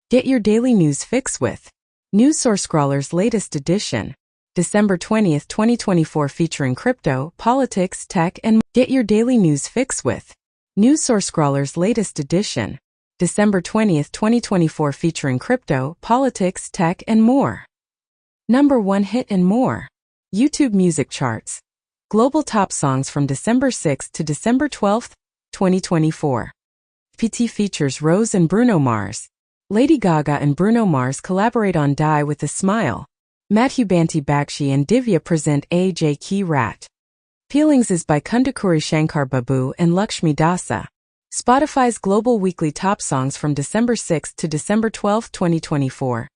Get your daily news fix with News Source Scrawler's latest edition, December 20th, 2024, featuring crypto, politics, tech, and get your daily news fix with News Source Scrawler's latest edition, December 20th, 2024, featuring crypto, politics, tech, and more. Number 1 hit and more. YouTube music charts. Global top songs from December 6th to December 12th, 2024. PT features Rose and Bruno Mars. Lady Gaga and Bruno Mars collaborate on Die With a Smile. Madhu Banti Bakshi and Divya present AJ Ki Rat. Feelings is by Kundakuri Shankar Babu and Lakshmi Dasa. Spotify's global weekly top songs from December 6th to December 12th, 2024.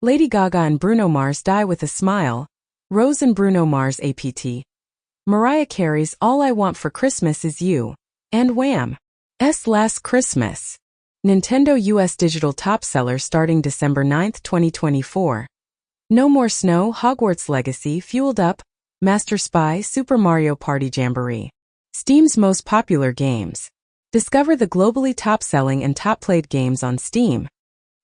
Lady Gaga and Bruno Mars Die With a Smile. Rose and Bruno Mars APT. Mariah Carey's All I Want for Christmas Is You. And Wham's Last Christmas. Nintendo US digital top seller starting December 9th, 2024. No More Snow, Hogwarts Legacy, Fueled Up, Master Spy, Super Mario Party Jamboree. Steam's most popular games. Discover the globally top-selling and top-played games on Steam.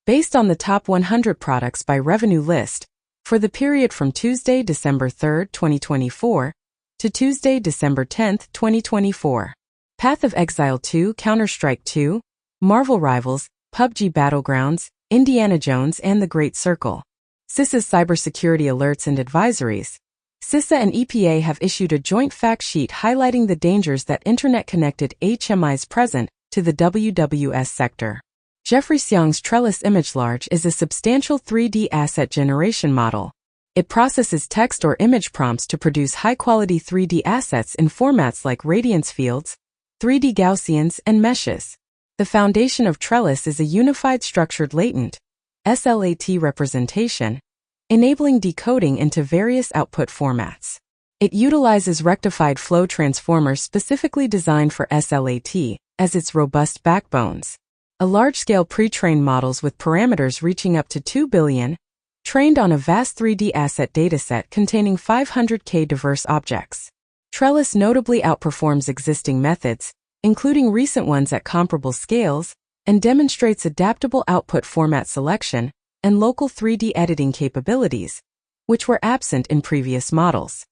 Based on the top 100 products by revenue list, for the period from Tuesday, December 3rd, 2024, to Tuesday, December 10th, 2024. Path of Exile 2, Counter-Strike 2, Marvel Rivals, PUBG Battlegrounds, Indiana Jones and The Great Circle. CISA's cybersecurity alerts and advisories. CISA and EPA have issued a joint fact sheet highlighting the dangers that internet-connected HMIs present to the WWS sector. Jeffrey Xiang's Trellis ImageLarge is a substantial 3D asset generation model. It processes text or image prompts to produce high-quality 3D assets in formats like radiance fields, 3D Gaussians, and meshes. The foundation of Trellis is a unified structured latent SLAT representation, enabling decoding into various output formats. It utilizes rectified flow transformers specifically designed for SLAT as its robust backbones. A large-scale pre-trained models with parameters reaching up to 2 billion, trained on a vast 3D asset dataset containing 500K diverse objects. Trellis notably outperforms existing methods, including recent ones at comparable scales, and demonstrates adaptable output format selection and local 3D editing capabilities, which were absent in previous models.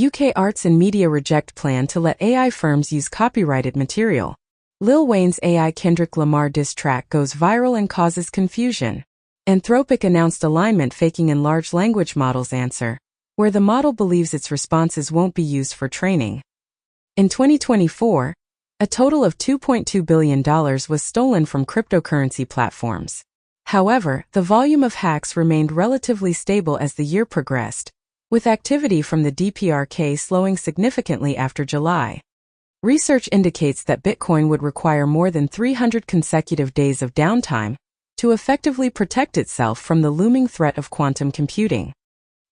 UK Arts and Media reject plan to let AI firms use copyrighted material. Lil Wayne's AI Kendrick Lamar diss track goes viral and causes confusion. Anthropic announced alignment faking in large language models answer, where the model believes its responses won't be used for training. In 2024, a total of $2.2 billion was stolen from cryptocurrency platforms. However, the volume of hacks remained relatively stable as the year progressed, with activity from the DPRK slowing significantly after July. Research indicates that Bitcoin would require more than 300 consecutive days of downtime to effectively protect itself from the looming threat of quantum computing.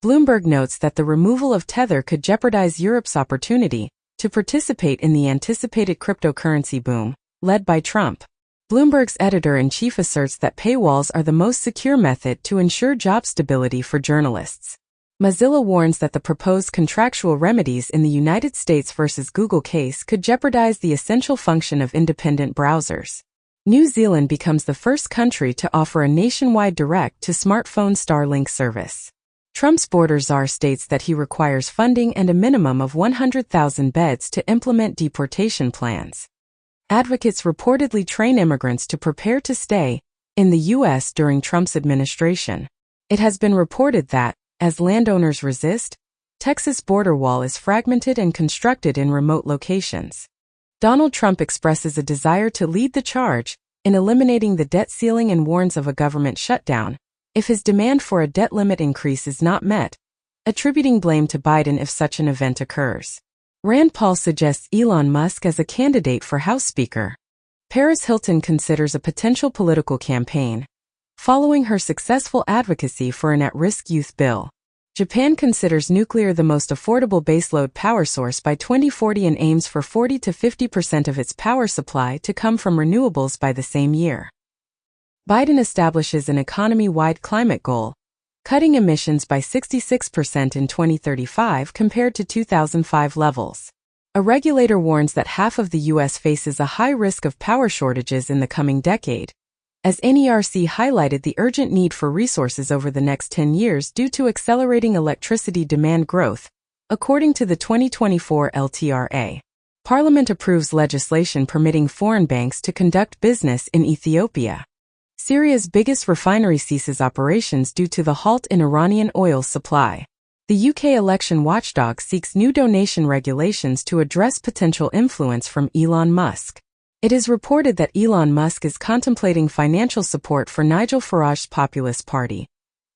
Bloomberg notes that the removal of Tether could jeopardize Europe's opportunity to participate in the anticipated cryptocurrency boom, led by Trump. Bloomberg's editor-in-chief asserts that paywalls are the most secure method to ensure job stability for journalists. Mozilla warns that the proposed contractual remedies in the United States versus Google case could jeopardize the essential function of independent browsers. New Zealand becomes the first country to offer a nationwide direct-to-smartphone Starlink service. Trump's border czar states that he requires funding and a minimum of 100,000 beds to implement deportation plans. Advocates reportedly train immigrants to prepare to stay in the U.S. during Trump's administration. It has been reported that, as landowners resist, Texas border wall is fragmented and constructed in remote locations. Donald Trump expresses a desire to lead the charge in eliminating the debt ceiling and warns of a government shutdown if his demand for a debt limit increase is not met, attributing blame to Biden if such an event occurs. Rand Paul suggests Elon Musk as a candidate for House Speaker. Paris Hilton considers a potential political campaign, following her successful advocacy for an at-risk youth bill. Japan considers nuclear the most affordable baseload power source by 2040 and aims for 40 to 50% of its power supply to come from renewables by the same year. Biden establishes an economy-wide climate goal, cutting emissions by 66% in 2035 compared to 2005 levels. A regulator warns that half of the U.S. faces a high risk of power shortages in the coming decade, as NERC highlighted the urgent need for resources over the next 10 years due to accelerating electricity demand growth, according to the 2024 LTRA. Parliament approves legislation permitting foreign banks to conduct business in Ethiopia. Syria's biggest refinery ceases operations due to the halt in Iranian oil supply. The UK election watchdog seeks new donation regulations to address potential influence from Elon Musk. It is reported that Elon Musk is contemplating financial support for Nigel Farage's Populist Party,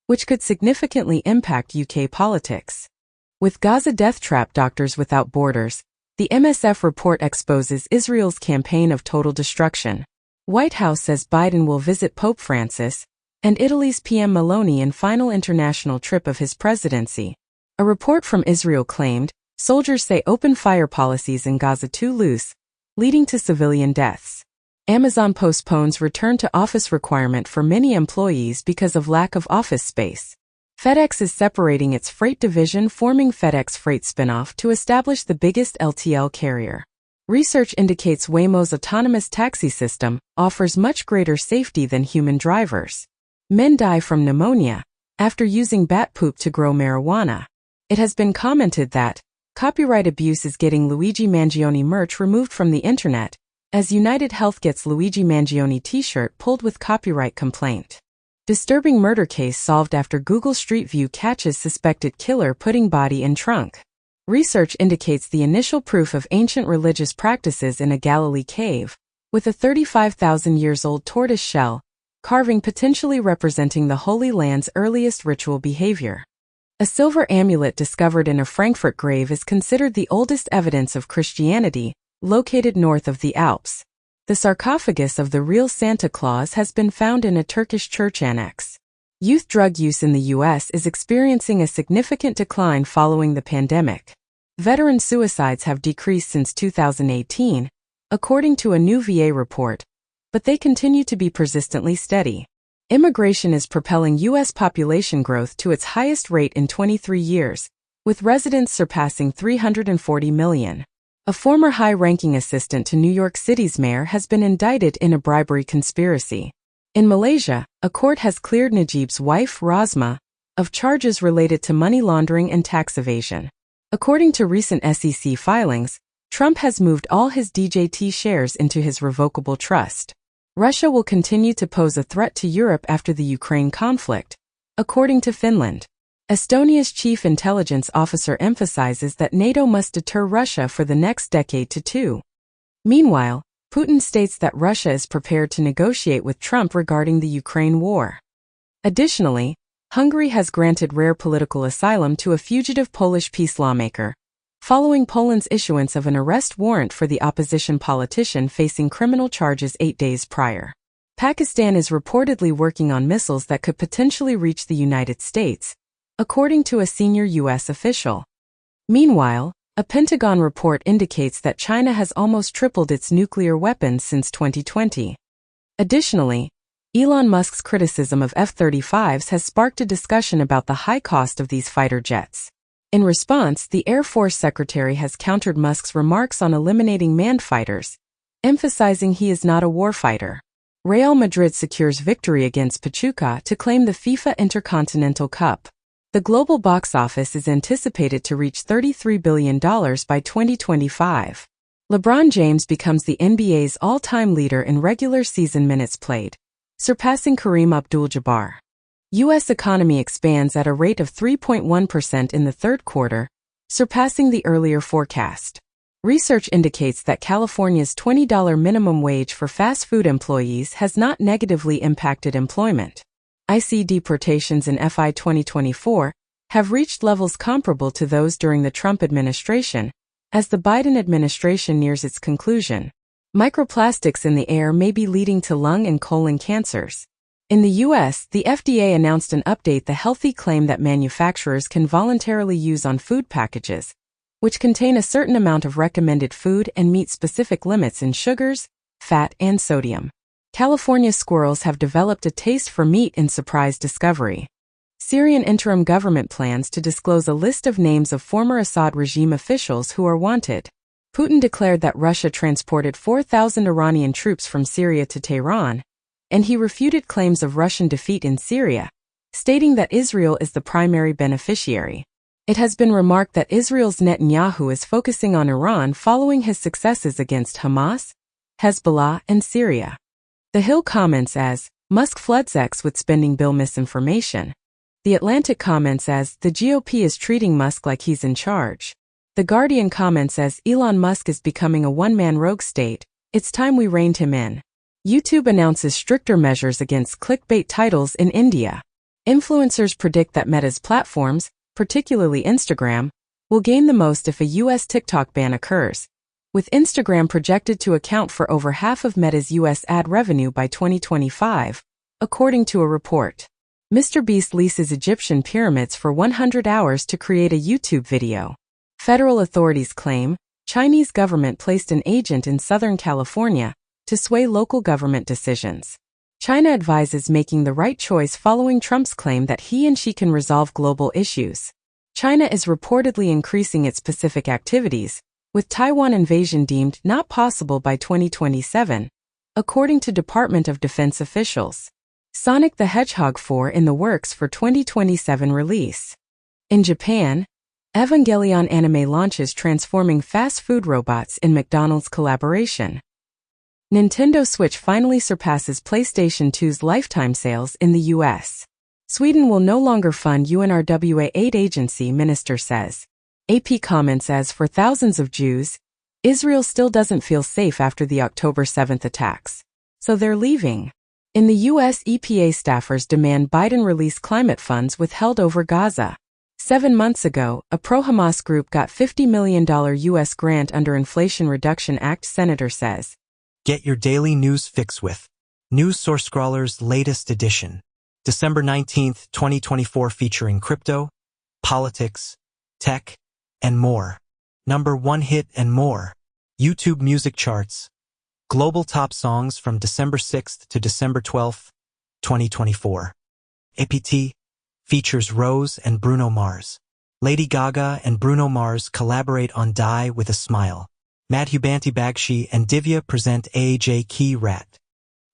which could significantly impact UK politics. With Gaza death trap Doctors Without Borders, the MSF report exposes Israel's campaign of total destruction. White House says Biden will visit Pope Francis, and Italy's PM Meloni in final international trip of his presidency. A report from Israel claimed, soldiers say open fire policies in Gaza too loose, leading to civilian deaths. Amazon postpones return to office requirement for many employees because of lack of office space. FedEx is separating its freight division, forming FedEx Freight spinoff to establish the biggest LTL carrier. Research indicates Waymo's autonomous taxi system offers much greater safety than human drivers. Men die from pneumonia after using bat poop to grow marijuana. It has been commented that copyright abuse is getting Luigi Mangione merch removed from the internet, as United Health gets Luigi Mangione t-shirt pulled with copyright complaint. Disturbing murder case solved after Google Street View catches suspected killer putting body in trunk. Research indicates the initial proof of ancient religious practices in a Galilee cave, with a 35,000 years old tortoise shell carving potentially representing the Holy Land's earliest ritual behavior. A silver amulet discovered in a Frankfurt grave is considered the oldest evidence of Christianity, located north of the Alps. The sarcophagus of the real Santa Claus has been found in a Turkish church annex. Youth drug use in the U.S. is experiencing a significant decline following the pandemic. Veteran suicides have decreased since 2018, according to a new VA report, but they continue to be persistently steady. Immigration is propelling U.S. population growth to its highest rate in 23 years, with residents surpassing 340 million. A former high-ranking assistant to New York City's mayor has been indicted in a bribery conspiracy. In Malaysia, a court has cleared Najib's wife, Rasma, of charges related to money laundering and tax evasion. According to recent SEC filings, Trump has moved all his DJT shares into his revocable trust. Russia will continue to pose a threat to Europe after the Ukraine conflict, according to Finland. Estonia's chief intelligence officer emphasizes that NATO must deter Russia for the next decade to two. Meanwhile, Putin states that Russia is prepared to negotiate with Trump regarding the Ukraine war. Additionally, Hungary has granted rare political asylum to a fugitive Polish peace lawmaker, following Poland's issuance of an arrest warrant for the opposition politician facing criminal charges 8 days prior. Pakistan is reportedly working on missiles that could potentially reach the United States, according to a senior U.S. official. Meanwhile, a Pentagon report indicates that China has almost tripled its nuclear weapons since 2020. Additionally, Elon Musk's criticism of F-35s has sparked a discussion about the high cost of these fighter jets. In response, the Air Force Secretary has countered Musk's remarks on eliminating manned fighters, emphasizing he is not a warfighter. Real Madrid secures victory against Pachuca to claim the FIFA Intercontinental Cup. The global box office is anticipated to reach $33 billion by 2025. LeBron James becomes the NBA's all-time leader in regular season minutes played, surpassing Kareem Abdul-Jabbar. U.S. economy expands at a rate of 3.1% in the third quarter, surpassing the earlier forecast. Research indicates that California's $20 minimum wage for fast food employees has not negatively impacted employment. IC deportations in FY 2024 have reached levels comparable to those during the Trump administration, as the Biden administration nears its conclusion. Microplastics in the air may be leading to lung and colon cancers. In the U.S., the FDA announced an update the healthy claim that manufacturers can voluntarily use on food packages, which contain a certain amount of recommended food and meet specific limits in sugars, fat, and sodium. California squirrels have developed a taste for meat in surprise discovery. Syrian interim government plans to disclose a list of names of former Assad regime officials who are wanted. Putin declared that Russia transported 4,000 Iranian troops from Syria to Tehran, and he refuted claims of Russian defeat in Syria, stating that Israel is the primary beneficiary. It has been remarked that Israel's Netanyahu is focusing on Iran following his successes against Hamas, Hezbollah, and Syria. The Hill comments as, Musk floods X with spending bill misinformation. The Atlantic comments as, the GOP is treating Musk like he's in charge. The Guardian comments as, Elon Musk is becoming a one-man rogue state, it's time we reined him in. YouTube announces stricter measures against clickbait titles in India. Influencers predict that Meta's platforms, particularly Instagram, will gain the most if a U.S. TikTok ban occurs, with Instagram projected to account for over half of Meta's U.S. ad revenue by 2025, according to a report. MrBeast leases Egyptian pyramids for 100 hours to create a YouTube video. Federal authorities claim Chinese government placed an agent in Southern California to sway local government decisions. China advises making the right choice following Trump's claim that he and she can resolve global issues. China is reportedly increasing its Pacific activities, with Taiwan invasion deemed not possible by 2027, according to Department of Defense officials. Sonic the Hedgehog 4 in the works for 2027 release. In Japan, Evangelion anime launches transforming fast food robots in McDonald's collaboration. Nintendo Switch finally surpasses PlayStation 2's lifetime sales in the U.S. Sweden will no longer fund UNRWA aid agency, minister says. AP comments as, for thousands of Jews, Israel still doesn't feel safe after the October 7th attacks. So they're leaving. In the U.S., EPA staffers demand Biden release climate funds withheld over Gaza. 7 months ago, a pro-Hamas group got $50 million U.S. grant under Inflation Reduction Act, senator says. Get your daily news fix with News Source Scrawler's latest edition. December 19, 2024, featuring crypto, politics, tech, and more. Number 1 hit and more. YouTube music charts. Global top songs from December 6th to December 12th, 2024. APT features Rose and Bruno Mars. Lady Gaga and Bruno Mars collaborate on Die with a Smile. Madhubanti Bagshi and Divya present AJ Ki Rat.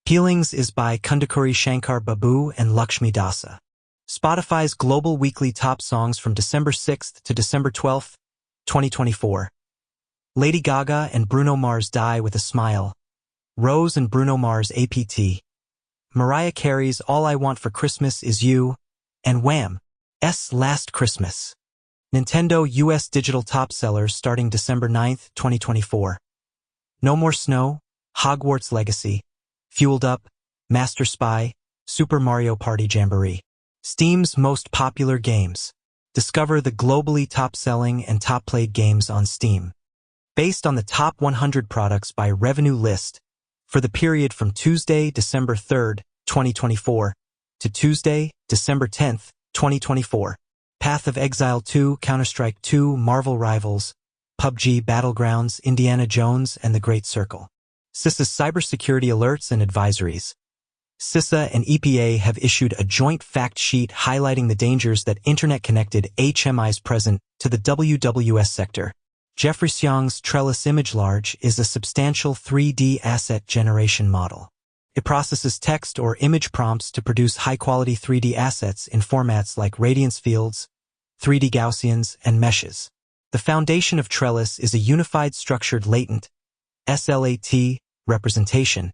Peelings is by Kundakuri Shankar Babu and Lakshmi Dasa. Spotify's global weekly top songs from December 6th to December 12th, 2024. Lady Gaga and Bruno Mars Die with a Smile. Rose and Bruno Mars APT. Mariah Carey's All I Want for Christmas Is You, and Wham's Last Christmas. Nintendo US digital top sellers starting December 9th, 2024. No More Snow, Hogwarts Legacy, Fueled Up, Master Spy, Super Mario Party Jamboree. Steam's most popular games. Discover the globally top-selling and top-played games on Steam. Based on the top 100 products by revenue list, for the period from Tuesday, December 3rd, 2024, to Tuesday, December 10th, 2024. Path of Exile 2, Counter-Strike 2, Marvel Rivals, PUBG Battlegrounds, Indiana Jones, and The Great Circle. CISA's cybersecurity alerts and advisories. CISA and EPA have issued a joint fact sheet highlighting the dangers that internet-connected HMIs present to the WWS sector. Jeffrey Xiang's Trellis Image Large is a substantial 3D asset generation model. It processes text or image prompts to produce high-quality 3D assets in formats like radiance fields, 3D Gaussians, and meshes. The foundation of Trellis is a unified structured latent SLAT representation,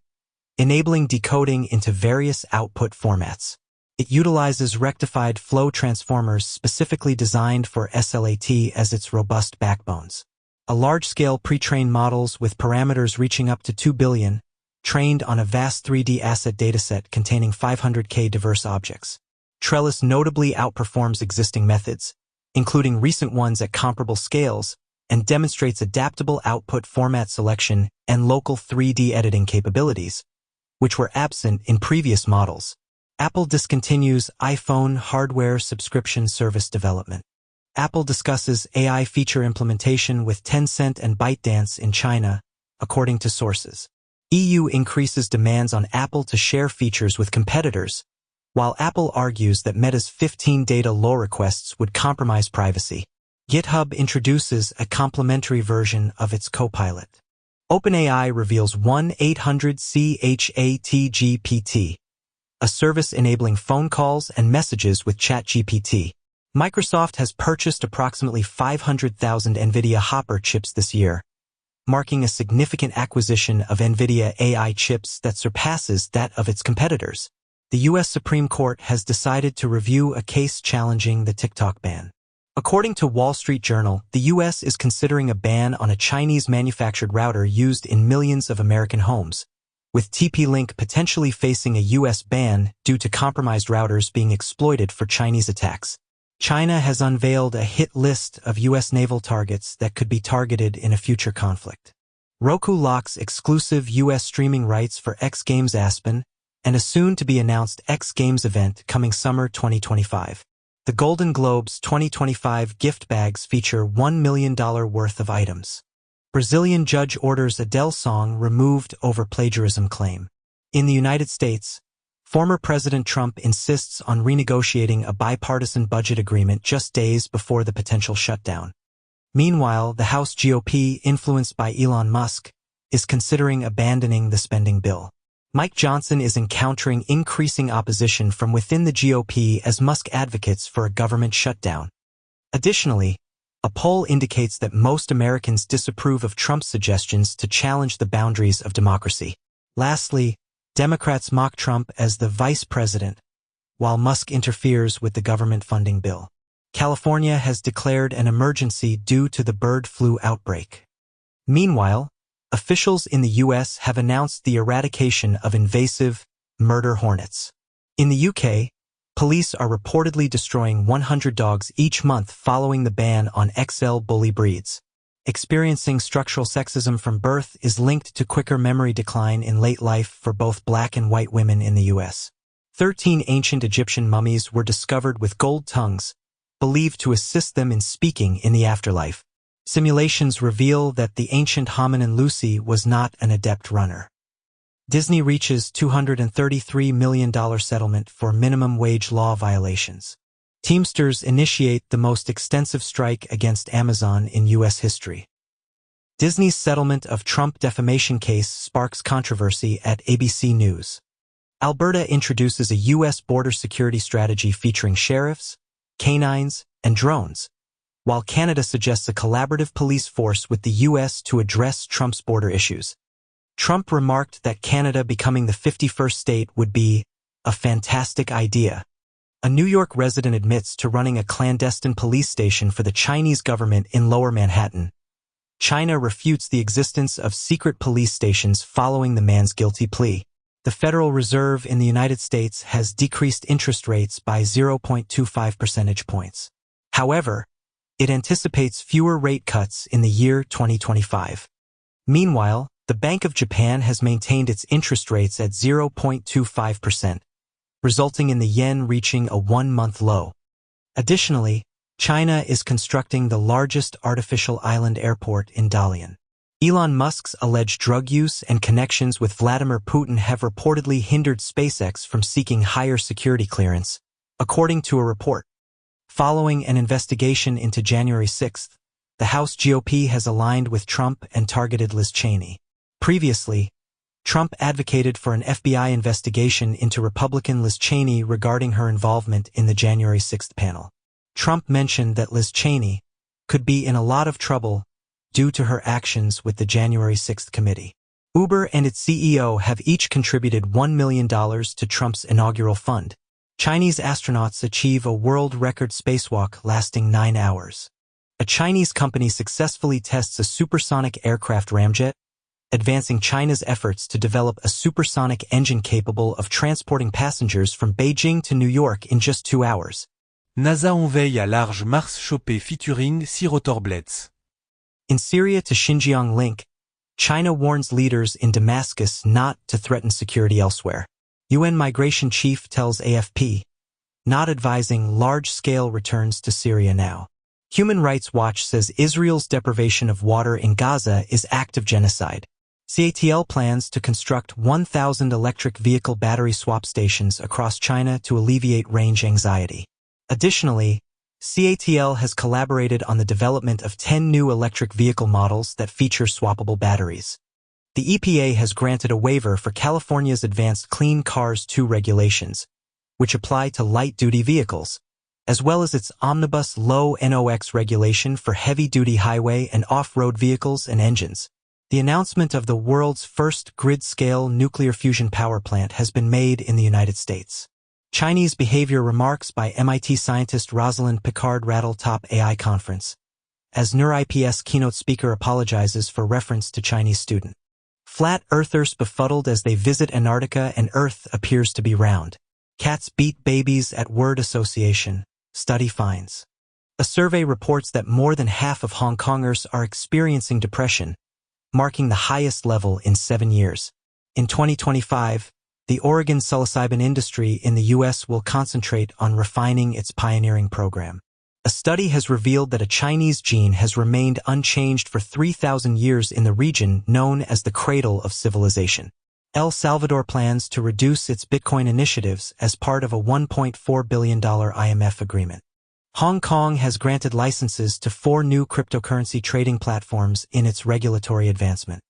enabling decoding into various output formats. It utilizes rectified flow transformers specifically designed for SLAT as its robust backbones. A large-scale pre-trained models with parameters reaching up to 2 billion, trained on a vast 3D asset dataset containing 500K diverse objects. Trellis notably outperforms existing methods, including recent ones at comparable scales, and demonstrates adaptable output format selection and local 3D editing capabilities, which were absent in previous models. Apple discontinues iPhone hardware subscription service development. Apple discusses AI feature implementation with Tencent and ByteDance in China, according to sources. EU increases demands on Apple to share features with competitors, while Apple argues that Meta's 15 data law requests would compromise privacy. GitHub introduces a complementary version of its Copilot. OpenAI reveals 1-800-CHAT-GPT, a service enabling phone calls and messages with ChatGPT. Microsoft has purchased approximately 500,000 NVIDIA Hopper chips this year, marking a significant acquisition of NVIDIA AI chips that surpasses that of its competitors. The U.S. Supreme Court has decided to review a case challenging the TikTok ban. According to Wall Street Journal, the U.S. is considering a ban on a Chinese-manufactured router used in millions of American homes, with TP-Link potentially facing a U.S. ban due to compromised routers being exploited for Chinese attacks. China has unveiled a hit list of U.S. naval targets that could be targeted in a future conflict. Roku locks exclusive U.S. streaming rights for X Games Aspen and a soon-to-be-announced X Games event coming summer 2025. The Golden Globes 2025 gift bags feature $1 million worth of items. Brazilian judge orders Adele song removed over plagiarism claim. In the United States, former President Trump insists on renegotiating a bipartisan budget agreement just days before the potential shutdown. Meanwhile, the House GOP, influenced by Elon Musk, is considering abandoning the spending bill. Mike Johnson is encountering increasing opposition from within the GOP as Musk advocates for a government shutdown. Additionally, a poll indicates that most Americans disapprove of Trump's suggestions to challenge the boundaries of democracy. Lastly, Democrats mock Trump as the vice president, while Musk interferes with the government funding bill. California has declared an emergency due to the bird flu outbreak. Meanwhile, officials in the U.S. have announced the eradication of invasive murder hornets. In the UK, police are reportedly destroying 100 dogs each month following the ban on XL bully breeds. Experiencing structural sexism from birth is linked to quicker memory decline in late life for both black and white women in the U.S. 13 ancient Egyptian mummies were discovered with gold tongues, believed to assist them in speaking in the afterlife. Simulations reveal that the ancient hominin Lucy was not an adept runner. Disney reaches $233 million settlement for minimum wage law violations. Teamsters initiate the most extensive strike against Amazon in U.S. history. Disney's settlement of Trump defamation case sparks controversy at ABC News. Alberta introduces a U.S. border security strategy featuring sheriffs, canines, and drones, while Canada suggests a collaborative police force with the U.S. to address Trump's border issues. Trump remarked that Canada becoming the 51st state would be a fantastic idea. A New York resident admits to running a clandestine police station for the Chinese government in Lower Manhattan. China refutes the existence of secret police stations following the man's guilty plea. The Federal Reserve in the United States has decreased interest rates by 0.25 percentage points. However, it anticipates fewer rate cuts in the year 2025. Meanwhile, the Bank of Japan has maintained its interest rates at 0.25%, resulting in the yen reaching a one-month low. Additionally, China is constructing the largest artificial island airport in Dalian. Elon Musk's alleged drug use and connections with Vladimir Putin have reportedly hindered SpaceX from seeking higher security clearance, according to a report. Following an investigation into January 6th, the House GOP has aligned with Trump and targeted Liz Cheney. Previously, Trump advocated for an FBI investigation into Republican Liz Cheney regarding her involvement in the January 6th panel. Trump mentioned that Liz Cheney could be in a lot of trouble due to her actions with the January 6th committee. Uber and its CEO have each contributed $1 million to Trump's inaugural fund. Chinese astronauts achieve a world record spacewalk lasting 9 hours. A Chinese company successfully tests a supersonic aircraft ramjet, advancing China's efforts to develop a supersonic engine capable of transporting passengers from Beijing to New York in just 2 hours. NASA enveille à large Mars chopé featuring 6 rotorblades. In Syria to Xinjiang link, China warns leaders in Damascus not to threaten security elsewhere. UN migration chief tells AFP, not advising large-scale returns to Syria now. Human Rights Watch says Israel's deprivation of water in Gaza is act of genocide. CATL plans to construct 1,000 electric vehicle battery swap stations across China to alleviate range anxiety. Additionally, CATL has collaborated on the development of 10 new electric vehicle models that feature swappable batteries. The EPA has granted a waiver for California's advanced Clean Cars 2 regulations, which apply to light-duty vehicles, as well as its omnibus low NOx regulation for heavy-duty highway and off-road vehicles and engines. The announcement of the world's first grid-scale nuclear fusion power plant has been made in the United States. Chinese behavior remarks by MIT scientist Rosalind Picard rattle top AI conference, as NeurIPS keynote speaker apologizes for reference to Chinese student. Flat earthers befuddled as they visit Antarctica and Earth appears to be round. Cats beat babies at word association, study finds. A survey reports that more than half of Hong Kongers are experiencing depression, marking the highest level in 7 years. In 2025, the Oregon psilocybin industry in the U.S. will concentrate on refining its pioneering program. A study has revealed that a Chinese gene has remained unchanged for 3,000 years in the region known as the cradle of civilization. El Salvador plans to reduce its Bitcoin initiatives as part of a $1.4 billion IMF agreement. Hong Kong has granted licenses to 4 new cryptocurrency trading platforms in its regulatory advancement.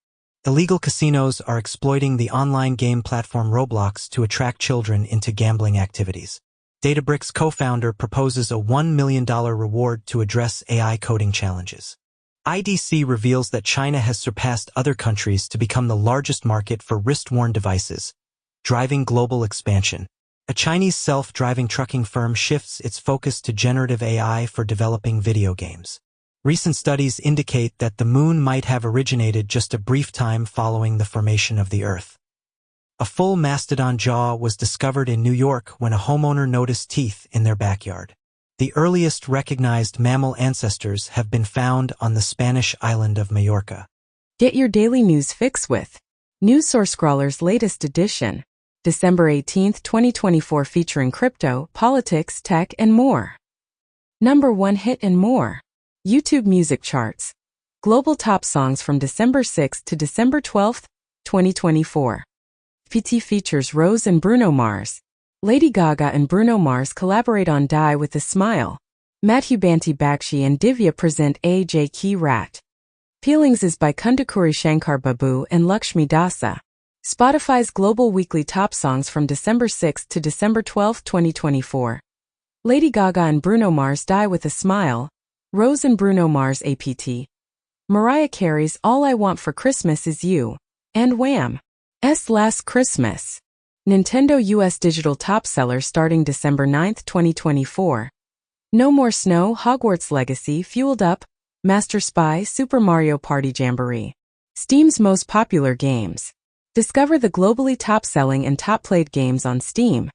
Illegal casinos are exploiting the online game platform Roblox to attract children into gambling activities. Databricks co-founder proposes a $1 million reward to address AI coding challenges. IDC reveals that China has surpassed other countries to become the largest market for wrist-worn devices, driving global expansion. A Chinese self-driving trucking firm shifts its focus to generative AI for developing video games. Recent studies indicate that the moon might have originated just a brief time following the formation of the Earth. A full mastodon jaw was discovered in New York when a homeowner noticed teeth in their backyard. The earliest recognized mammal ancestors have been found on the Spanish island of Majorca. Get your daily news fix with News Source Scrawler's latest edition, December 18, 2024, featuring crypto, politics, tech, and more. Number 1 hit and more. YouTube music charts. Global top songs from December 6 to December 12, 2024. PT features Rose and Bruno Mars. Lady Gaga and Bruno Mars collaborate on Die with a Smile. Madhu Banti Bakshi and Divya present A.J. Key Rat. Peelings is by Kundakuri Shankar Babu and Lakshmi Dasa. Spotify's global weekly top songs from December 6 to December 12, 2024. Lady Gaga and Bruno Mars Die with a Smile. Rose and Bruno Mars APT. Mariah Carey's All I Want for Christmas Is You. And Wham's Last Christmas. Nintendo US digital top seller starting December 9, 2024. No More Snow Hogwarts Legacy Fueled Up. Master Spy Super Mario Party Jamboree. Steam's most popular games. Discover the globally top-selling and top-played games on Steam.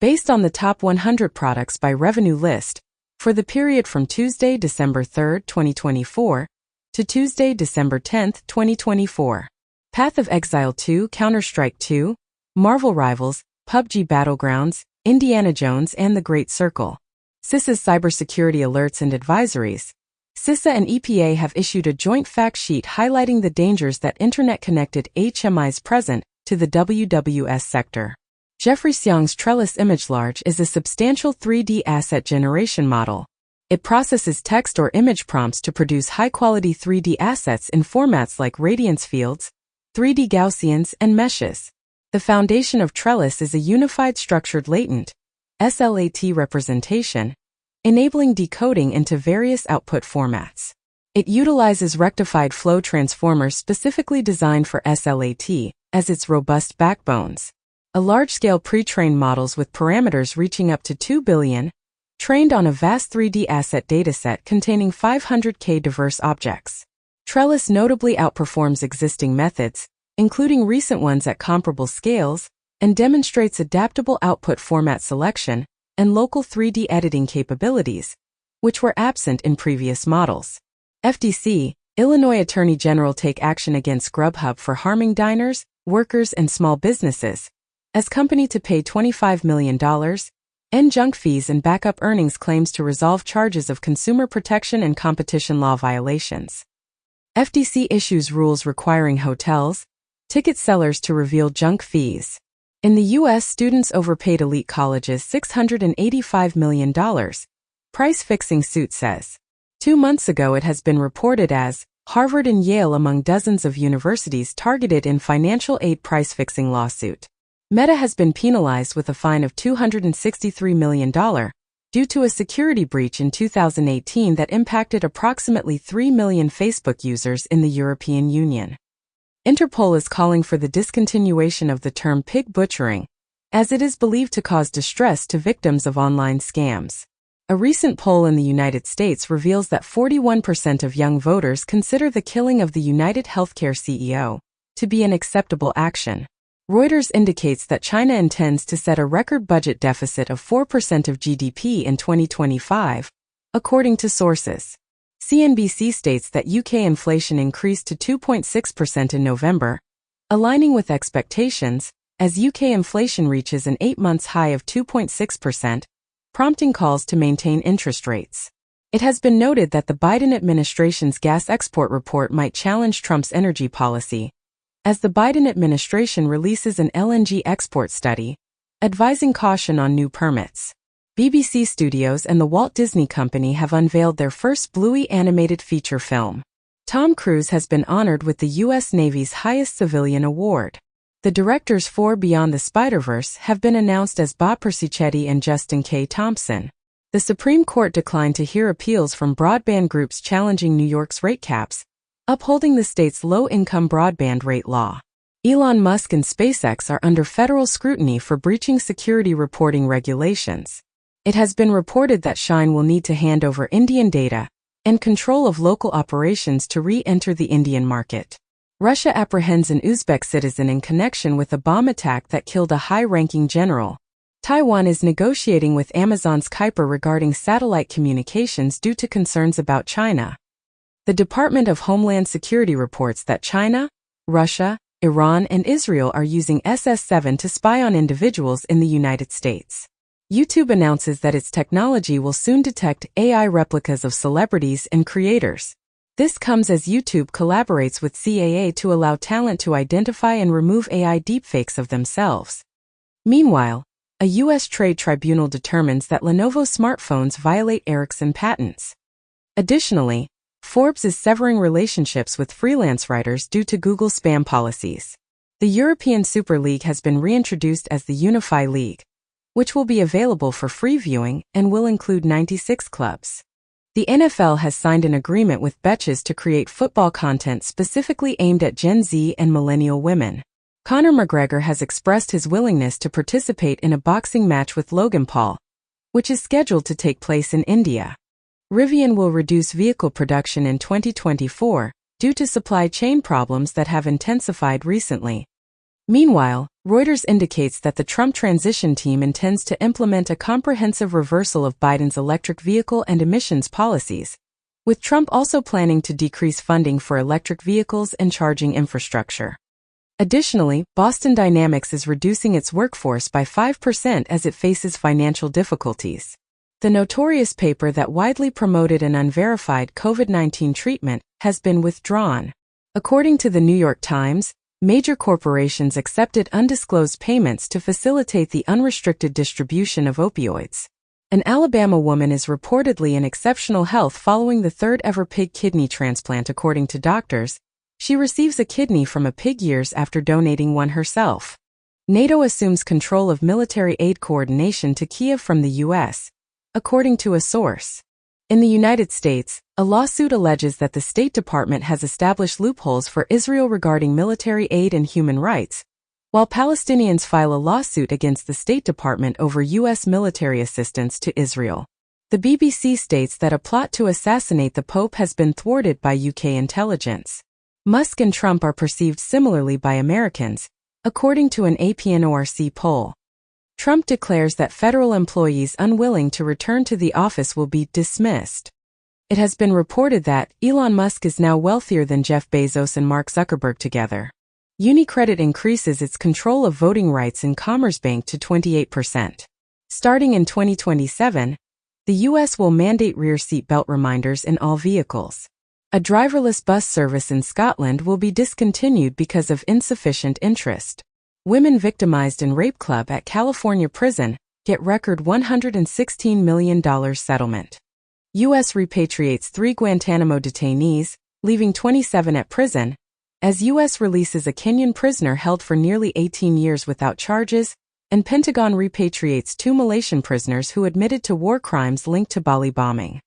Based on the top 100 products by revenue list, for the period from Tuesday, December 3, 2024, to Tuesday, December 10, 2024. Path of Exile 2, Counter-Strike 2, Marvel Rivals, PUBG Battlegrounds, Indiana Jones and the Great Circle. CISA's cybersecurity alerts and advisories. CISA and EPA have issued a joint fact sheet highlighting the dangers that internet-connected HMIs present to the WWS sector. Jeffrey Xiang's Trellis Image Large is a substantial 3D asset generation model. It processes text or image prompts to produce high-quality 3D assets in formats like radiance fields, 3D Gaussians, and meshes. The foundation of Trellis is a unified structured latent SLAT representation, enabling decoding into various output formats. It utilizes rectified flow transformers specifically designed for SLAT as its robust backbones. A large-scale pre-trained models with parameters reaching up to 2 billion, trained on a vast 3D asset dataset containing 500K diverse objects. Trellis notably outperforms existing methods, including recent ones at comparable scales, and demonstrates adaptable output format selection and local 3D editing capabilities, which were absent in previous models. FTC, Illinois Attorney General take action against Grubhub for harming diners, workers, and small businesses, as company to pay $25 million, end junk fees and backup earnings claims to resolve charges of consumer protection and competition law violations. FTC issues rules requiring hotels, ticket sellers to reveal junk fees. In the U.S., students overpaid elite colleges $685 million, price-fixing suit says. 2 months ago it has been reported as Harvard and Yale among dozens of universities targeted in financial aid price-fixing lawsuit. Meta has been penalized with a fine of $263 million due to a security breach in 2018 that impacted approximately 3 million Facebook users in the European Union. Interpol is calling for the discontinuation of the term pig butchering, as it is believed to cause distress to victims of online scams. A recent poll in the United States reveals that 41% of young voters consider the killing of the United Healthcare CEO to be an acceptable action. Reuters indicates that China intends to set a record budget deficit of 4% of GDP in 2025, according to sources. CNBC states that UK inflation increased to 2.6% in November, aligning with expectations, as UK inflation reaches an 8-month high of 2.6%, prompting calls to maintain interest rates. It has been noted that the Biden administration's gas export report might challenge Trump's energy policy, as the Biden administration releases an LNG export study, advising caution on new permits. BBC Studios and the Walt Disney Company have unveiled their first Bluey animated feature film. Tom Cruise has been honored with the U.S. Navy's highest civilian award. The directors for Beyond the Spider-Verse have been announced as Bob Persichetti and Justin K. Thompson. The Supreme Court declined to hear appeals from broadband groups challenging New York's rate caps, upholding the state's low-income broadband rate law. Elon Musk and SpaceX are under federal scrutiny for breaching security reporting regulations. It has been reported that Shine will need to hand over Indian data and control of local operations to re-enter the Indian market. Russia apprehends an Uzbek citizen in connection with a bomb attack that killed a high-ranking general. Taiwan is negotiating with Amazon's Kuiper regarding satellite communications due to concerns about China. The Department of Homeland Security reports that China, Russia, Iran, and Israel are using SS-7 to spy on individuals in the United States. YouTube announces that its technology will soon detect AI replicas of celebrities and creators. This comes as YouTube collaborates with CAA to allow talent to identify and remove AI deepfakes of themselves. Meanwhile, a U.S. trade tribunal determines that Lenovo smartphones violate Ericsson patents. Additionally, Forbes is severing relationships with freelance writers due to Google spam policies. The European Super League has been reintroduced as the Unify League, which will be available for free viewing and will include 96 clubs. The NFL has signed an agreement with Betches to create football content specifically aimed at Gen Z and millennial women. Conor McGregor has expressed his willingness to participate in a boxing match with Logan Paul, which is scheduled to take place in India. Rivian will reduce vehicle production in 2024 due to supply chain problems that have intensified recently. Meanwhile, Reuters indicates that the Trump transition team intends to implement a comprehensive reversal of Biden's electric vehicle and emissions policies, with Trump also planning to decrease funding for electric vehicles and charging infrastructure. Additionally, Boston Dynamics is reducing its workforce by 5% as it faces financial difficulties. The notorious paper that widely promoted an unverified COVID-19 treatment has been withdrawn. According to the New York Times, major corporations accepted undisclosed payments to facilitate the unrestricted distribution of opioids. An Alabama woman is reportedly in exceptional health following the third-ever pig kidney transplant according to doctors. She receives a kidney from a pig years after donating one herself. NATO assumes control of military aid coordination to Kyiv from the U.S., according to a source. In the United States, a lawsuit alleges that the State Department has established loopholes for Israel regarding military aid and human rights, while Palestinians file a lawsuit against the State Department over U.S. military assistance to Israel. The BBC states that a plot to assassinate the Pope has been thwarted by UK intelligence. Musk and Trump are perceived similarly by Americans, according to an APNORC poll. Trump declares that federal employees unwilling to return to the office will be dismissed. It has been reported that Elon Musk is now wealthier than Jeff Bezos and Mark Zuckerberg together. UniCredit increases its control of voting rights in Commerzbank to 28%. Starting in 2027, the U.S. will mandate rear seat belt reminders in all vehicles. A driverless bus service in Scotland will be discontinued because of insufficient interest. Women victimized in rape club at California prison get record $116 million settlement. U.S. repatriates 3 Guantanamo detainees, leaving 27 at prison, as U.S. releases a Kenyan prisoner held for nearly 18 years without charges, and Pentagon repatriates 2 Malaysian prisoners who admitted to war crimes linked to Bali bombing.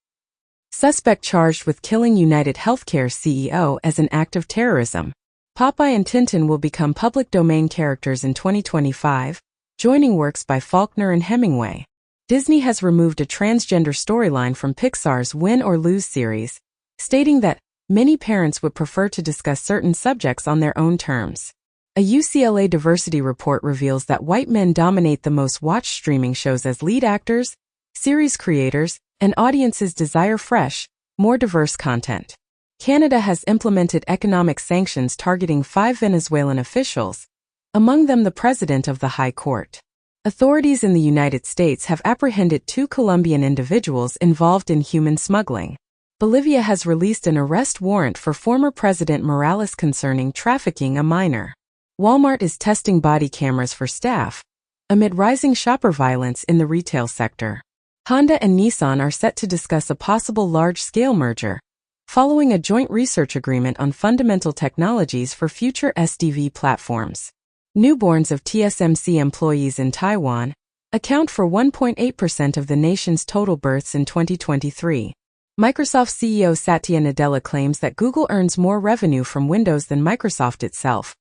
Suspect charged with killing United Healthcare CEO as an act of terrorism. Popeye and Tintin will become public domain characters in 2025, joining works by Faulkner and Hemingway. Disney has removed a transgender storyline from Pixar's Win or Lose series, stating that many parents would prefer to discuss certain subjects on their own terms. A UCLA diversity report reveals that white men dominate the most watched streaming shows as lead actors, series creators, and audiences desire fresh, more diverse content. Canada has implemented economic sanctions targeting 5 Venezuelan officials, among them the president of the High Court. Authorities in the United States have apprehended 2 Colombian individuals involved in human smuggling. Bolivia has released an arrest warrant for former President Morales concerning trafficking a minor. Walmart is testing body cameras for staff, amid rising shopper violence in the retail sector. Honda and Nissan are set to discuss a possible large-scale merger, following a joint research agreement on fundamental technologies for future SDV platforms. Newborns of TSMC employees in Taiwan account for 1.8% of the nation's total births in 2023. Microsoft CEO Satya Nadella claims that Google earns more revenue from Windows than Microsoft itself,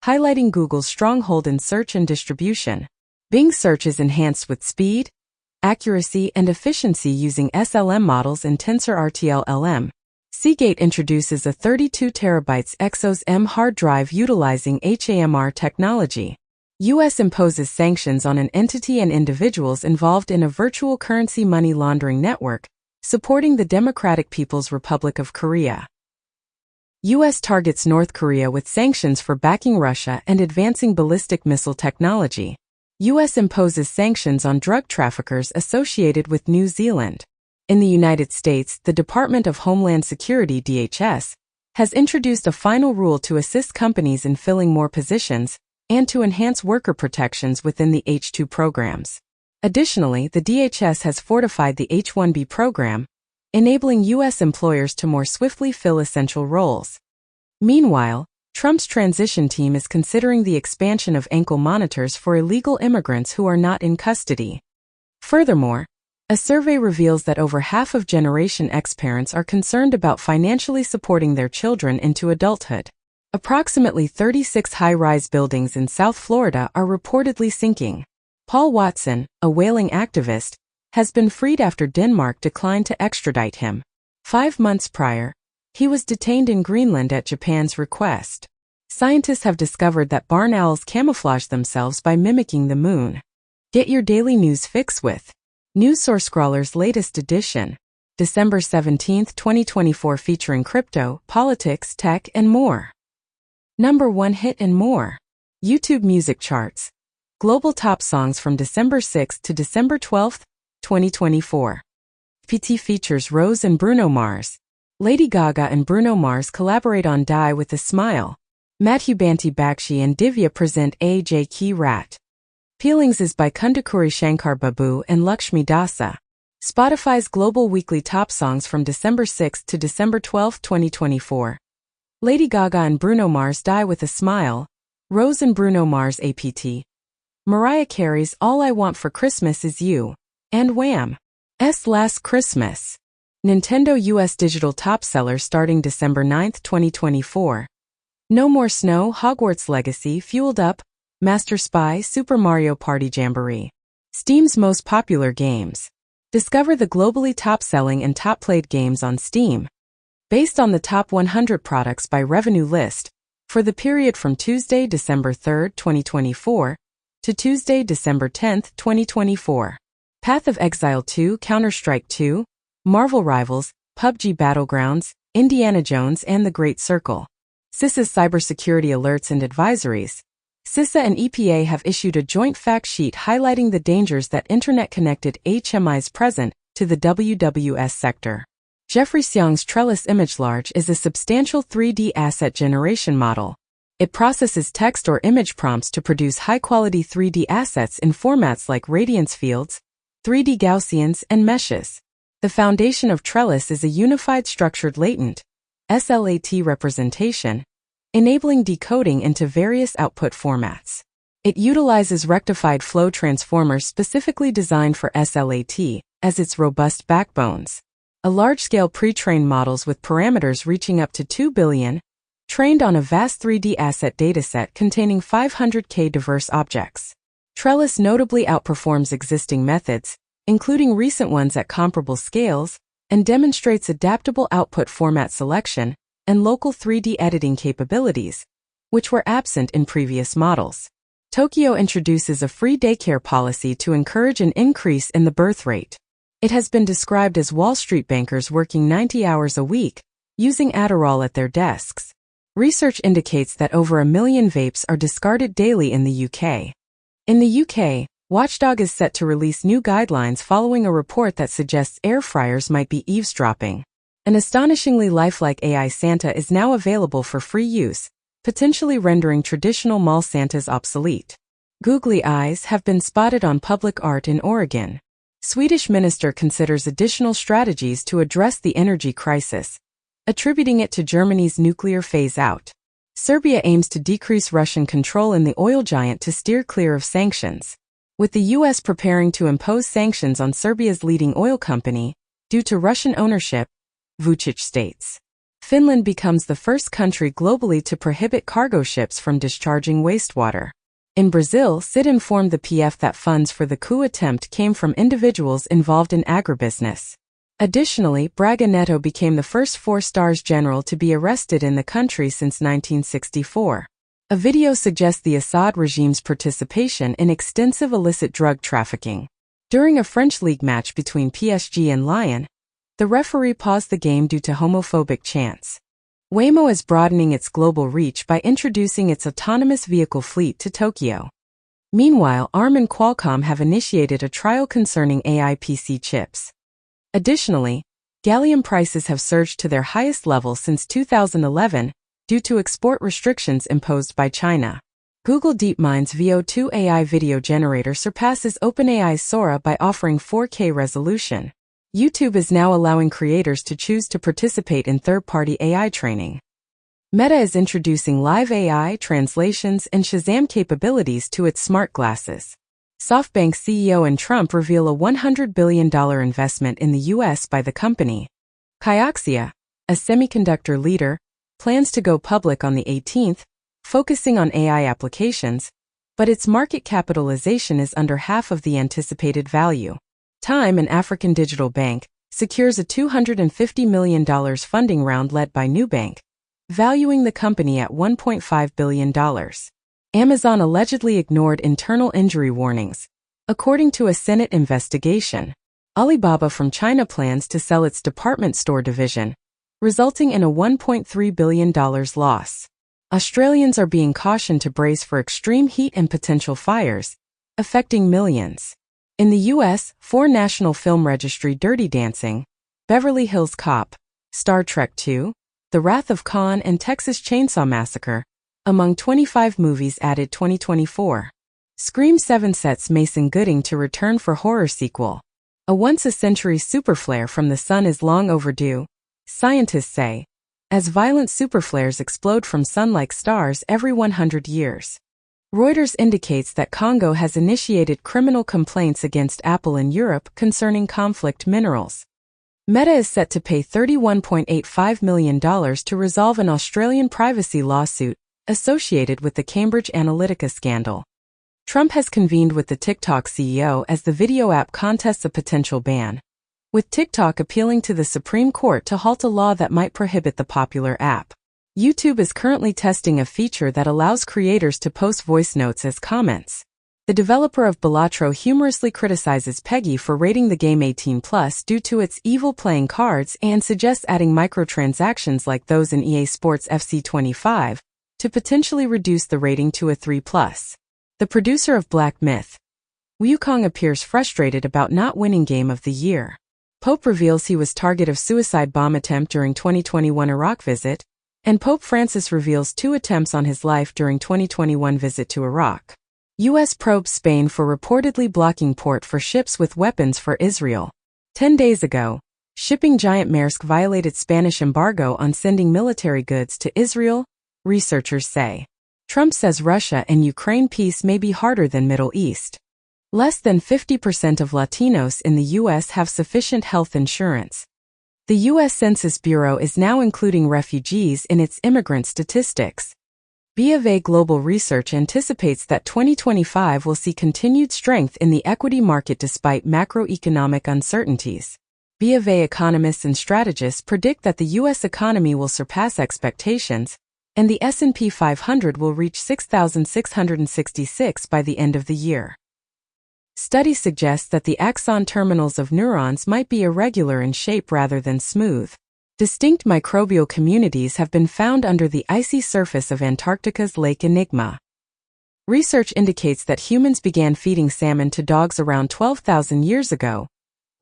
highlighting Google's stronghold in search and distribution. Bing search is enhanced with speed, accuracy, and efficiency using SLM models and TensorRT-LLM. Seagate introduces a 32 TB Exos M hard drive utilizing HAMR technology. U.S. imposes sanctions on an entity and individuals involved in a virtual currency money laundering network, supporting the Democratic People's Republic of Korea. U.S. targets North Korea with sanctions for backing Russia and advancing ballistic missile technology. U.S. imposes sanctions on drug traffickers associated with New Zealand. In the United States, the Department of Homeland Security (DHS) has introduced a final rule to assist companies in filling more positions and to enhance worker protections within the H-2 programs. Additionally, the DHS has fortified the H-1B program, enabling U.S. employers to more swiftly fill essential roles. Meanwhile, Trump's transition team is considering the expansion of ankle monitors for illegal immigrants who are not in custody. Furthermore, a survey reveals that over half of Generation X parents are concerned about financially supporting their children into adulthood. Approximately 36 high-rise buildings in South Florida are reportedly sinking. Paul Watson, a whaling activist, has been freed after Denmark declined to extradite him. 5 months prior, he was detained in Greenland at Japan's request. Scientists have discovered that barn owls camouflage themselves by mimicking the moon. Get your daily news fix with NewsSourceScrawler's latest edition, December 17, 2024, featuring crypto, politics, tech, and more. Number 1 hit and more. YouTube music charts. Global top songs from December 6 to December 12, 2024. PT features Rose and Bruno Mars. Lady Gaga and Bruno Mars collaborate on Die with a Smile. Madhu Banti Bakshi and Divya present A.J. Ki Rat. Feelings is by Kundakuri Shankar Babu and Lakshmi Dasa. Spotify's global weekly top songs from December 6 to December 12, 2024. Lady Gaga and Bruno Mars Die with a Smile. Rose and Bruno Mars APT. Mariah Carey's All I Want for Christmas Is You. And Wham's Last Christmas. Nintendo US digital top seller starting December 9, 2024. No More Snow, Hogwarts Legacy, Fueled Up, Master Spy, Super Mario Party Jamboree. Steam's most popular games. Discover the globally top-selling and top-played games on Steam. Based on the top 100 products by revenue list, for the period from Tuesday, December 3, 2024, to Tuesday, December 10, 2024. Path of Exile 2, Counter-Strike 2, Marvel Rivals, PUBG Battlegrounds, Indiana Jones and The Great Circle. CISA's cybersecurity alerts and advisories. CISA and EPA have issued a joint fact sheet highlighting the dangers that internet-connected HMIs present to the WWS sector. Jeffrey Xiang's Trellis ImageLarge is a substantial 3D asset generation model. It processes text or image prompts to produce high-quality 3D assets in formats like radiance fields, 3D Gaussians, and meshes. The foundation of Trellis is a unified structured latent, SLAT representation, enabling decoding into various output formats. It utilizes rectified flow transformers specifically designed for SLAT as its robust backbones. A large-scale pre-trained models with parameters reaching up to 2 billion, trained on a vast 3D asset dataset containing 500K diverse objects. Trellis notably outperforms existing methods, including recent ones at comparable scales, and demonstrates adaptable output format selection and local 3D editing capabilities, which were absent in previous models. Tokyo introduces a free daycare policy to encourage an increase in the birth rate. It has been described as Wall Street bankers working 90 hours a week, using Adderall at their desks. Research indicates that over 1 million vapes are discarded daily in the UK. In the UK, Watchdog is set to release new guidelines following a report that suggests air fryers might be eavesdropping. An astonishingly lifelike AI Santa is now available for free use, potentially rendering traditional mall Santas obsolete. Googly eyes have been spotted on public art in Oregon. Swedish minister considers additional strategies to address the energy crisis, attributing it to Germany's nuclear phase-out. Serbia aims to decrease Russian control in the oil giant to steer clear of sanctions. With the U.S. preparing to impose sanctions on Serbia's leading oil company due to Russian ownership, Vučić states. Finland becomes the first country globally to prohibit cargo ships from discharging wastewater. In Brazil, CID informed the PF that funds for the coup attempt came from individuals involved in agribusiness. Additionally, Braga Neto became the first 4-stars general to be arrested in the country since 1964. A video suggests the Assad regime's participation in extensive illicit drug trafficking. During a French league match between PSG and Lyon, the referee paused the game due to homophobic chants. Waymo is broadening its global reach by introducing its autonomous vehicle fleet to Tokyo. Meanwhile, ARM and Qualcomm have initiated a trial concerning AI PC chips. Additionally, gallium prices have surged to their highest level since 2011 due to export restrictions imposed by China. Google DeepMind's VO2 AI video generator surpasses OpenAI's Sora by offering 4K resolution. YouTube is now allowing creators to choose to participate in third-party AI training. Meta is introducing live AI, translations, and Shazam capabilities to its smart glasses. SoftBank CEO and Trump reveal a $100 billion investment in the U.S. by the company. Kioxia, a semiconductor leader, plans to go public on the 18th, focusing on AI applications, but its market capitalization is under half of the anticipated value. Time, an African digital bank, secures a $250 million funding round led by Nubank, valuing the company at $1.5 billion. Amazon allegedly ignored internal injury warnings. According to a Senate investigation, Alibaba from China plans to sell its department store division, resulting in a $1.3 billion loss. Australians are being cautioned to brace for extreme heat and potential fires, affecting millions. In the U.S., 4 National Film Registry Dirty Dancing, Beverly Hills Cop, Star Trek II, The Wrath of Khan, and Texas Chainsaw Massacre, among 25 movies added 2024. Scream 7 sets Mason Gooding to return for horror sequel. A once-a-century superflare from the sun is long overdue, scientists say, as violent superflares explode from sun-like stars every 100 years. Reuters indicates that Congo has initiated criminal complaints against Apple in Europe concerning conflict minerals. Meta is set to pay $31.85 million to resolve an Australian privacy lawsuit associated with the Cambridge Analytica scandal. Trump has convened with the TikTok CEO as the video app contests a potential ban, with TikTok appealing to the Supreme Court to halt a law that might prohibit the popular app. YouTube is currently testing a feature that allows creators to post voice notes as comments. The developer of Balatro humorously criticizes Peggy for rating the game 18+ due to its evil playing cards and suggests adding microtransactions like those in EA Sports FC 25 to potentially reduce the rating to a 3+. The producer of Black Myth, Wukong, appears frustrated about not winning Game of the Year. Pope reveals he was target of suicide bomb attempt during 2021 Iraq visit, and Pope Francis reveals 2 attempts on his life during 2021 visit to Iraq. U.S. probes Spain for reportedly blocking port for ships with weapons for Israel. 10 days ago, Shipping giant Maersk violated Spanish embargo on sending military goods to Israel, researchers say. Trump says Russia and Ukraine peace may be harder than Middle East. Less than 50% of Latinos in the U.S. have sufficient health insurance. The U.S. Census Bureau is now including refugees in its immigrant statistics. BofA Global Research anticipates that 2025 will see continued strength in the equity market despite macroeconomic uncertainties. BofA economists and strategists predict that the U.S. economy will surpass expectations, and the S&P 500 will reach 6,666 by the end of the year. Studies suggest that the axon terminals of neurons might be irregular in shape rather than smooth. Distinct microbial communities have been found under the icy surface of Antarctica's Lake Enigma. Research indicates that humans began feeding salmon to dogs around 12,000 years ago,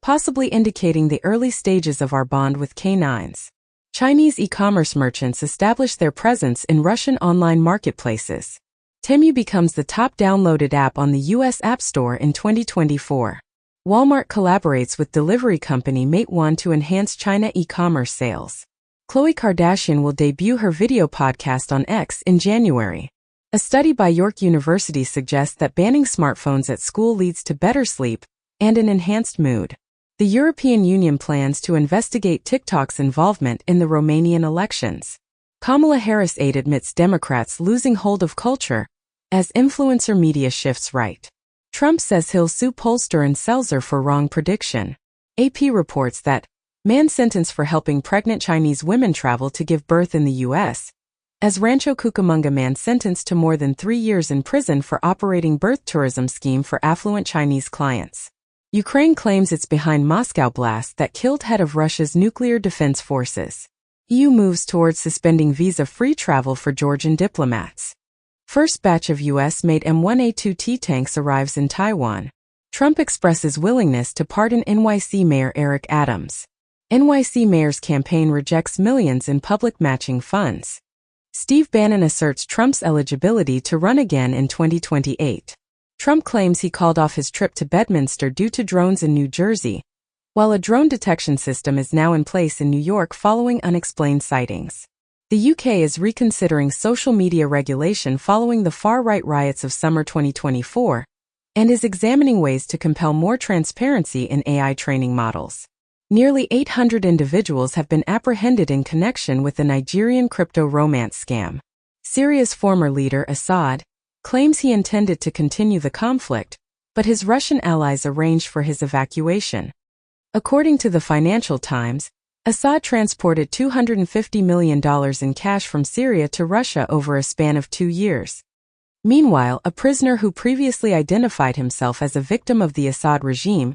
possibly indicating the early stages of our bond with canines. Chinese e-commerce merchants established their presence in Russian online marketplaces. Temu becomes the top downloaded app on the U.S. App Store in 2024. Walmart collaborates with delivery company Meituan to enhance China e-commerce sales. Khloe Kardashian will debut her video podcast on X in January. A study by York University suggests that banning smartphones at school leads to better sleep and an enhanced mood. The European Union plans to investigate TikTok's involvement in the Romanian elections. Kamala Harris aide admits Democrats losing hold of culture as influencer media shifts right. Trump says he'll sue pollster and Seltzer for wrong prediction. AP reports that man sentenced for helping pregnant Chinese women travel to give birth in the U.S., as Rancho Cucamonga man sentenced to more than 3 years in prison for operating birth tourism scheme for affluent Chinese clients. Ukraine claims it's behind Moscow blast that killed head of Russia's nuclear defense forces. EU moves towards suspending visa-free travel for Georgian diplomats. First batch of U.S.-made M1A2T tanks arrives in Taiwan. Trump expresses willingness to pardon NYC Mayor Eric Adams. NYC Mayor's campaign rejects millions in public matching funds. Steve Bannon asserts Trump's eligibility to run again in 2028. Trump claims he called off his trip to Bedminster due to drones in New Jersey, while a drone detection system is now in place in New York following unexplained sightings. The UK is reconsidering social media regulation following the far-right riots of summer 2024, and is examining ways to compel more transparency in AI training models. Nearly 800 individuals have been apprehended in connection with the Nigerian crypto romance scam. Syria's former leader, Assad, claims he intended to continue the conflict, but his Russian allies arranged for his evacuation. According to the Financial Times, Assad transported $250 million in cash from Syria to Russia over a span of 2 years. Meanwhile, a prisoner who previously identified himself as a victim of the Assad regime